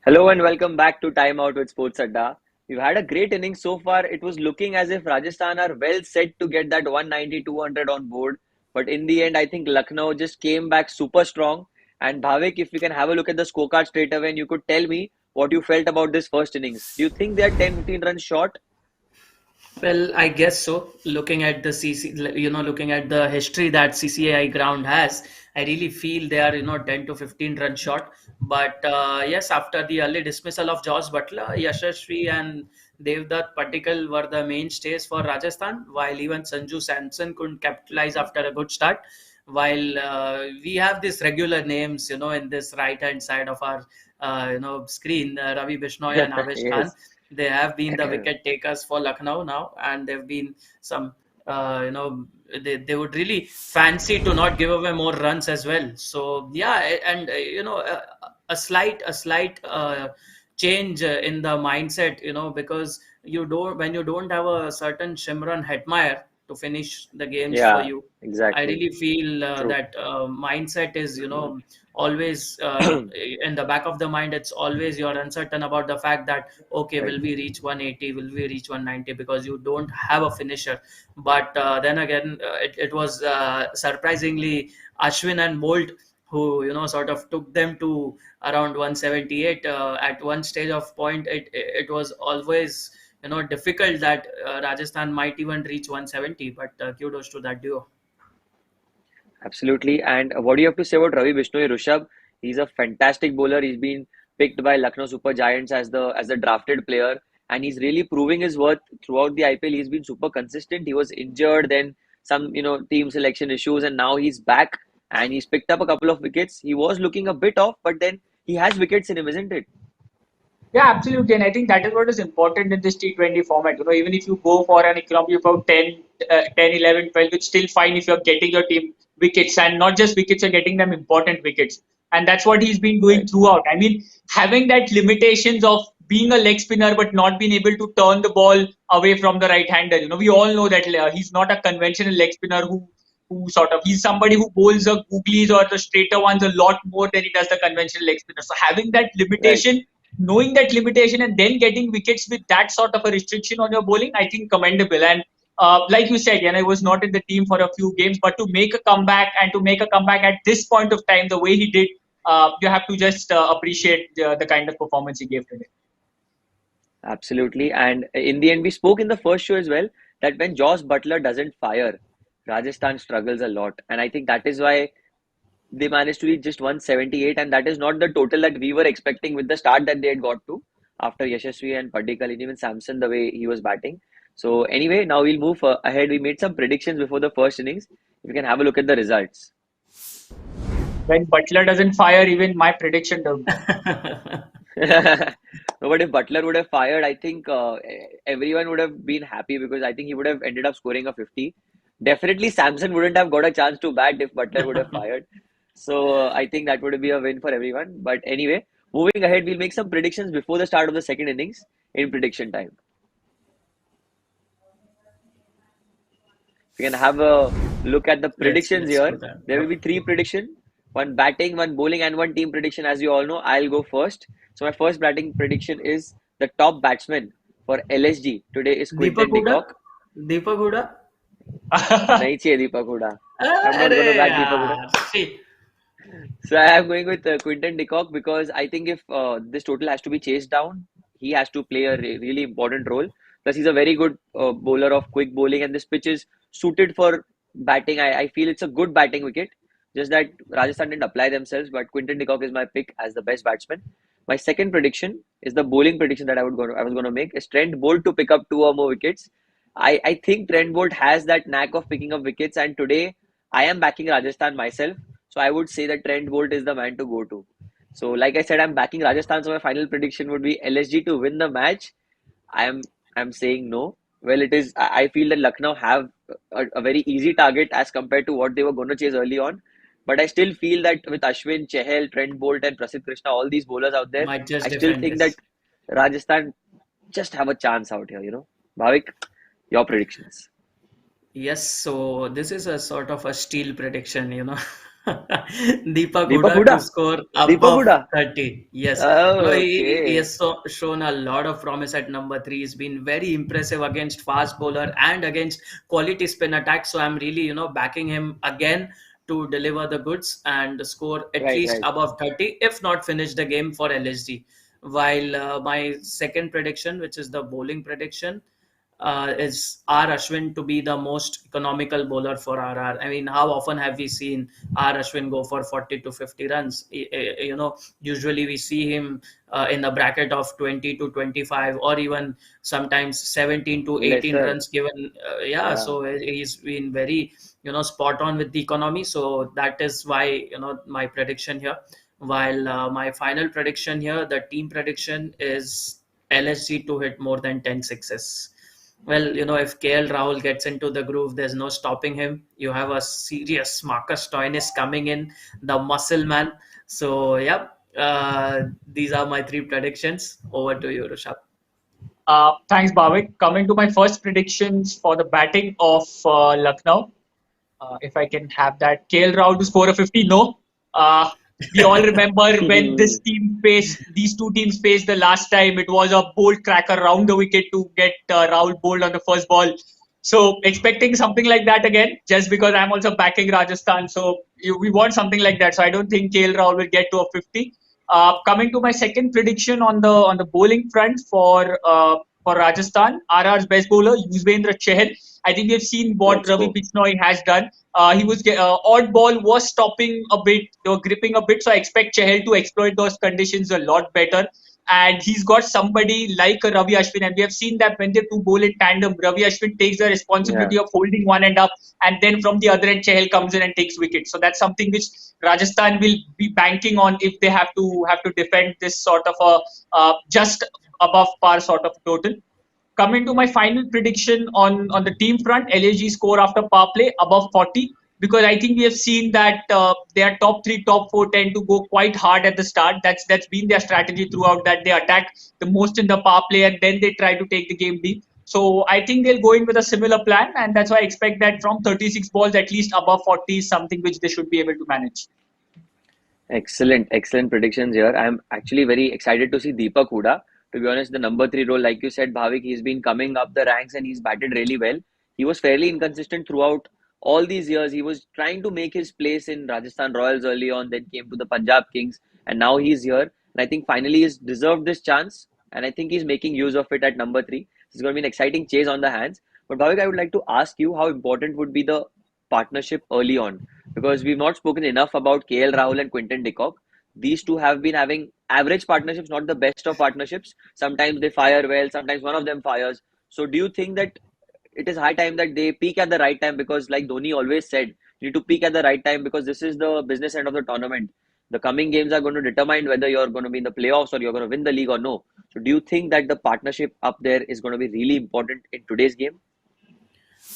Hello and welcome back to Time Out with Sports Adda. We've had a great inning so far. It was looking as if Rajasthan are well set to get that 190, 200 on board. But in the end, I think Lucknow just came back super strong. And Bhavik, if we can have a look at the scorecard straight away and you could tell me what you felt about this first innings. Do you think they are 10, 15 runs short? Well, I guess so. Looking at the looking at the history that CCAI ground has, I really feel they are, 10 to 15 run short. But yes, after the early dismissal of Jos Buttler, Yashasvi and Devdutt Patikal were the mainstays for Rajasthan, while even Sanju Samson couldn't capitalize after a good start. While we have these regular names, in this right hand side of our, screen, Ravi Bishnoi and Avesh Khan. Yes. They have been the wicket takers for Lucknow now, and they've been some, they would really fancy to not give away more runs as well. So yeah, and a slight change in the mindset, because when you don't have a certain Shimran Hetmeyer to finish the games for Yeah, you. I exactly. really feel True. that mindset is, always in the back of the mind. It's always you're uncertain about the fact that okay, Right. will we reach 180, will we reach 190, because you don't have a finisher. But then again, it was surprisingly Ashwin and Bolt who sort of took them to around 178. At one stage of point, it was always difficult that Rajasthan might even reach 170, but kudos to that duo. Absolutely. And what do you have to say about Ravi Bishnoi Rishabh? He's a fantastic bowler. He's been picked by Lucknow Super Giants as the drafted player, and he's really proving his worth throughout the IPL. He's been super consistent. He was injured, then some team selection issues, and now he's back and he's picked up a couple of wickets. He was looking a bit off, but then he has wickets in him, isn't it? Yeah, absolutely. And I think that is what is important in this T20 format. Even if you go for an economy of about 10, 11, 12, it's still fine if you're getting your team wickets, and not just wickets, you're getting them important wickets. And that's what he's been doing Right. throughout. I mean, having that limitations of being a leg spinner but not being able to turn the ball away from the right hander. We all know that he's not a conventional leg spinner who sort of he's somebody who bowls the googlies or the straighter ones a lot more than he does the conventional leg spinner. So having that Right. limitation, knowing that limitation, and then getting wickets with that sort of a restriction on your bowling, I think commendable. And like you said, I was not in the team for a few games, but to make a comeback and to make a comeback at this point of time, the way he did, you have to just appreciate the kind of performance he gave today. Absolutely. And in the end, we spoke in the first show as well that when Jos Buttler doesn't fire, Rajasthan struggles a lot. And I think that is why they managed to reach just 178, and that is not the total that we were expecting with the start that they had got to after Yashasvi and Padikal and even Samson the way he was batting. So anyway, now we'll move ahead. We made some predictions before the first innings. We can have a look at the results. When Butler doesn't fire, even my prediction don't go. No, but if Butler would have fired, I think everyone would have been happy because I think he would have ended up scoring a 50. Definitely, Samson wouldn't have got a chance to bat if Butler would have fired. So I think that would be a win for everyone. But anyway, moving ahead, we'll make some predictions before the start of the second innings in prediction time. We can have a look at the let's predictions let's do here. that. There will Yep. be three prediction, one batting, one bowling, and one team prediction. As you all know, I'll go first. So my first batting prediction is the top batsman for LSG today is Deepak Quinton de Huda. Kock. Deepak Huda. नहीं चाहिए दीपक Hooda. I'm not अरे going to back Deepak Huda. यार she. So I am going with Quinton de Kock because I think if this total has to be chased down, he has to play a really important role. Plus, he's a very good bowler of quick bowling, and this pitch is suited for batting. I feel it's a good batting wicket. Just that Rajasthan didn't apply themselves, but Quinton de Kock is my pick as the best batsman. My second prediction is the bowling prediction that I was going to make is Trent Bolt to pick up two or more wickets. I think Trent Bolt has that knack of picking up wickets, and today I am backing Rajasthan myself. So I would say that Trent Bolt is the man to go to. So like I said, I'm backing Rajasthan. So my final prediction would be LSG to win the match. I am I'm saying no. Well, it is. I feel that Lucknow have a very easy target as compared to what they were going to chase early on. But I still feel that with Ashwin, Chehel, Trent Bolt, and Prasidh Krishna, all these bowlers out there, Might just I still defend think that this. Rajasthan just have a chance out here. Bhavik, your predictions. Yes, so this is a sort of a steel prediction. Deepak Deepak Huda to Huda. score Deepak above Huda. 30. Yes. He Okay. has shown a lot of promise at number three. He's been very impressive against fast bowler and against quality spin attack. So I'm really, backing him again to deliver the goods and score at Right, least right. above 30, if not finish the game for LSG. While my second prediction, which is the bowling prediction, is R. Ashwin to be the most economical bowler for RR. I mean, how often have we seen R. Ashwin go for 40 to 50 runs? Usually we see him in the bracket of 20 to 25, or even sometimes 17 to 18 Lesser. runs given. Yeah, Yeah. so he's been very, spot on with the economy. So that is why, my prediction here. While my final prediction here, the team prediction is LSG to hit more than 10 sixes. Well, if KL Rahul gets into the groove, there's no stopping him. You have a serious Marcus Stoinis coming in, the muscle man. So, yeah, these are my three predictions. Over to you, Rishabh. Thanks, Bhavik. Coming to my first predictions for the batting of Lucknow. If I can have that. KL Rahul to score a 50? No. Uh, we all remember when these two teams faced the last time. It was a bold cracker round the wicket to get Rahul bowled on the first ball. So expecting something like that again, just because I'm also backing Rajasthan. So we want something like that. So I don't think KL Rahul will get to a 50. Coming to my second prediction on the bowling front for Rajasthan, RR's best bowler Yuzvendra Chahal. I think we've seen what Let's Ravi go. Bishnoi has done. He was odd ball was stopping a bit, gripping a bit. So I expect Chahal to exploit those conditions a lot better. And he's got somebody like a Ravi Ashwin, and we have seen that when they two bowl in tandem, Ravi Ashwin takes the Yeah. responsibility of holding one end up, and then from the other end, Chahal comes in and takes wicket. So that's something which Rajasthan will be banking on if they have to defend this sort of a just above par sort of total. Coming to my final prediction on the team front, LAG score after power play above 40, because I think we have seen that their top three, top four tend to go quite hard at the start. That's been their strategy throughout, that they attack the most in the power play and then they try to take the game deep. So I think they'll go in with a similar plan, and that's why I expect that from 36 balls, at least above 40 is something which they should be able to manage. Excellent, excellent predictions here. I'm actually very excited to see Deepak Huda. To be honest, the number three role, like you said, Bhavik, he's been coming up the ranks and he's batted really well. He was fairly inconsistent throughout all these years. He was trying to make his place in Rajasthan Royals early on, then came to the Punjab Kings, and now he's here. And I think finally he's deserved this chance, and I think he's making use of it at number three. It's going to be an exciting chase on the hands. But Bhavik, I would like to ask you how important would be the partnership early on, because we've not spoken enough about KL Rahul and Quinton de Kock. These two have been having average partnerships, not the best of partnerships. Sometimes they fire well, sometimes one of them fires. So, do you think that it is high time that they peak at the right time? Because, like Dhoni always said, you need to peak at the right time because this is the business end of the tournament. The coming games are going to determine whether you're going to be in the playoffs or you're going to win the league or no. So, do you think that the partnership up there is going to be really important in today's game?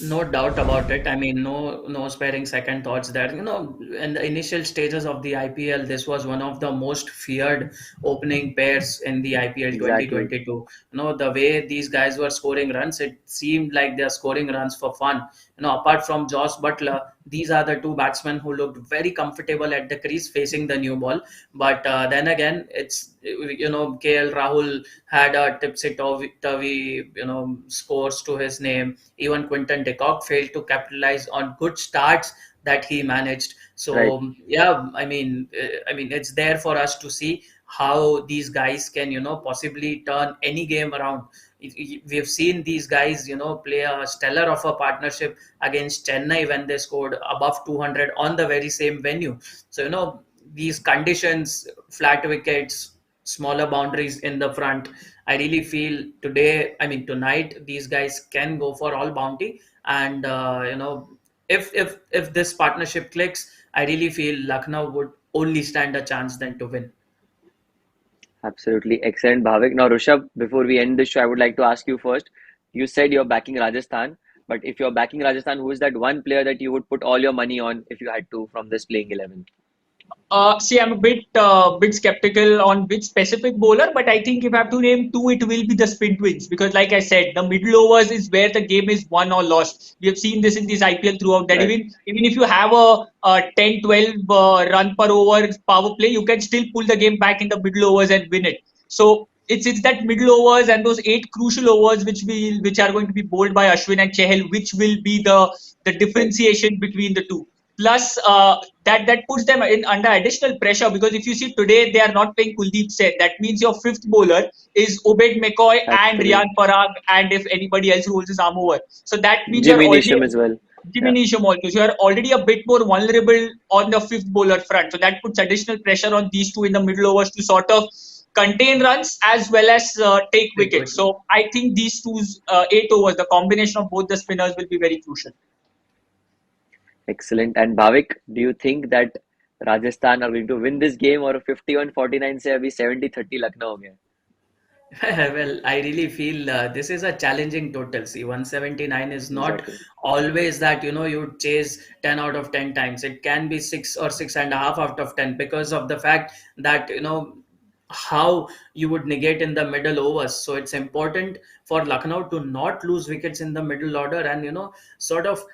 No doubt about it. I mean, no sparing second thoughts there. In the initial stages of the IPL, this was one of the most feared opening pairs in the IPL Exactly. 2022. The way these guys were scoring runs, it seemed like they're scoring runs for fun. Apart from Jos Buttler, these are the two batsmen who looked very comfortable at the crease facing the new ball. But then again, it's, KL Rahul had a tipsy-turvy, scores to his name. Even Quinton de Kock failed to capitalize on good starts that he managed. Right. So yeah, I mean, it's there for us to see how these guys can, possibly turn any game around. We've seen these guys, play a stellar of a partnership against Chennai when they scored above 200 on the very same venue. So, these conditions, flat wickets, smaller boundaries in the front, I really feel tonight, these guys can go for all bounty. And, if this partnership clicks, I really feel Lucknow would only stand a chance then to win. Absolutely excellent, Bhavik. Now, Rishabh, before we end this show, I would like to ask you first. You said you're backing Rajasthan, but if you're backing Rajasthan, who is that one player that you would put all your money on if you had to from this playing 11? See, I'm a bit skeptical on which specific bowler, but I think if I have to name two, it will be the spin twins because, like I said, the middle overs is where the game is won or lost. We have seen this in this IPL throughout. That Right. even if you have a 10, 12 run per over power play, you can still pull the game back in the middle overs and win it. So it's that middle overs and those eight crucial overs which are going to be bowled by Ashwin and Chahal, which will be the Right. differentiation between the two. Plus, that puts them in under additional pressure because if you see today they are not playing Kuldeep Sen. That means your fifth bowler is Obed McCoy and Riyan Absolutely. Parag, and if anybody else rolls his arm over. So that means you're Jimmy already Neesham as well. Jimmy Yeah. Neesham also. So you're already a bit more vulnerable on the fifth bowler front. So that puts additional pressure on these two in the middle overs to sort of contain runs as well as take Take wickets. wicket. So I think these two 8 overs, the combination of both the spinners will be very crucial. Excellent. And Bhavik, do you think that Rajasthan are going to win this game or 51-49 से अभी 70-30 लखनऊ हो गया? Well, I really feel this is a challenging total. See, 179 is not Exactly. always that, you chase 10 out of 10 times. It can be 6 or 6.5 out of 10 because of the fact that, how you would negate in the middle overs. So it's important for Lucknow to not lose wickets in the middle order and, sort of,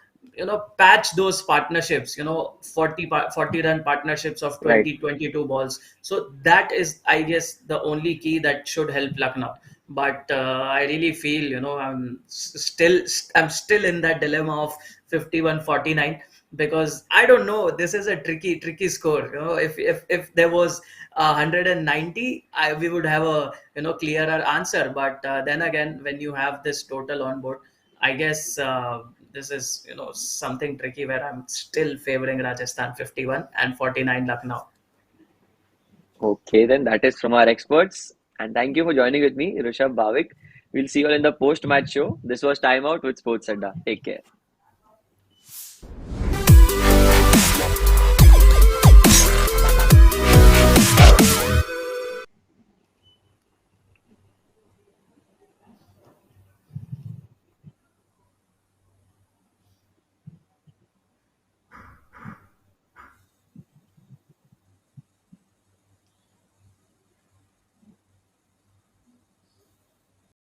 patch those partnerships, 40 run partnerships of Right. 20 22 balls. So that is, I guess, the only key that should help Lucknow. But I really feel, I'm still in that dilemma of 51-49 because I don't know. This is a tricky score. If there was 190, we would have a clearer answer. But then again, when you have this total on board, I guess this is something tricky where I'm still favoring Rajasthan 51 and 49 Lucknow. Okay, then that is from our experts. And thank you for joining with me, Rishabh Bhavik. We'll see you all in the post-match show. This was Time Out with Sports Adda. Take care.